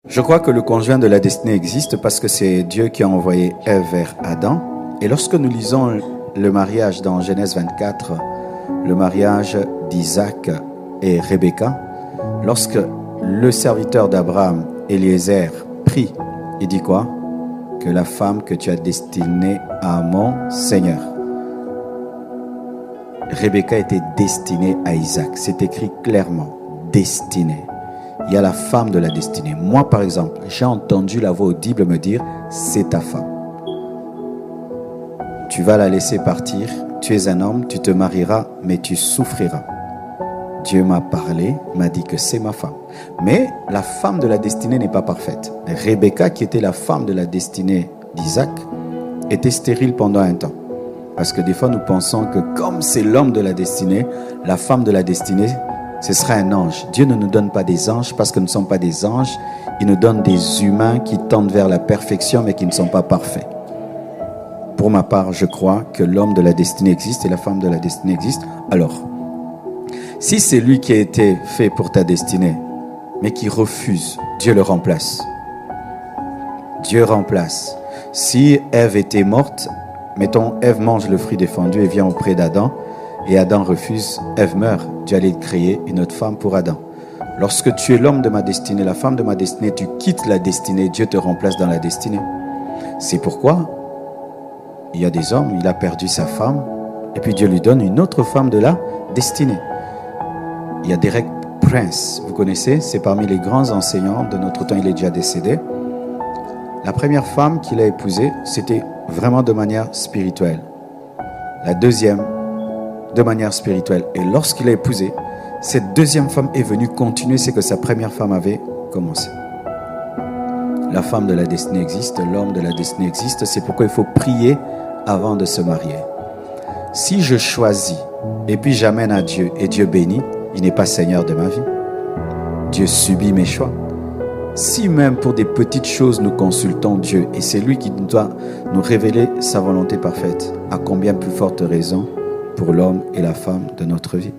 Je crois que le conjoint de la destinée existe parce que c'est Dieu qui a envoyé Ève vers Adam. Et lorsque nous lisons le mariage dans Genèse 24, le mariage d'Isaac et Rebecca, lorsque le serviteur d'Abraham, Eliezer, prie, il dit quoi? Que la femme que tu as destinée à mon Seigneur. Rebecca était destinée à Isaac. C'est écrit clairement, destinée. Il y a la femme de la destinée. Moi, par exemple, j'ai entendu la voix audible me dire, c'est ta femme. Tu vas la laisser partir. Tu es un homme, tu te marieras, mais tu souffriras. Dieu m'a parlé, m'a dit que c'est ma femme. Mais la femme de la destinée n'est pas parfaite. Rebecca, qui était la femme de la destinée d'Isaac, était stérile pendant un temps. Parce que des fois, nous pensons que comme c'est l'homme de la destinée, la femme de la destinée, ce sera un ange. Dieu ne nous donne pas des anges parce que nous ne sommes pas des anges. Il nous donne des humains qui tendent vers la perfection mais qui ne sont pas parfaits. Pour ma part, je crois que l'homme de la destinée existe et la femme de la destinée existe. Alors, si c'est lui qui a été fait pour ta destinée, mais qui refuse, Dieu le remplace. Dieu remplace. Si Ève était morte, mettons, Ève mange le fruit défendu et vient auprès d'Adam, et Adam refuse, Ève meurt. Dieu allait créer une autre femme pour Adam. Lorsque tu es l'homme de ma destinée, la femme de ma destinée, tu quittes la destinée, Dieu te remplace dans la destinée. C'est pourquoi il y a des hommes, il a perdu sa femme, et puis Dieu lui donne une autre femme de la destinée. Il y a Derek Prince, vous connaissez, c'est parmi les grands enseignants de notre temps, il est déjà décédé. La première femme qu'il a épousée, c'était vraiment de manière spirituelle. La deuxième, de manière spirituelle. Et lorsqu'il a épousé, cette deuxième femme est venue continuer ce que sa première femme avait commencé. La femme de la destinée existe, l'homme de la destinée existe. C'est pourquoi il faut prier avant de se marier. Si je choisis et puis j'amène à Dieu et Dieu bénit, il n'est pas Seigneur de ma vie. Dieu subit mes choix. Si même pour des petites choses nous consultons Dieu et c'est lui qui doit nous révéler sa volonté parfaite, à combien plus forte raison pour l'homme et la femme de notre vie.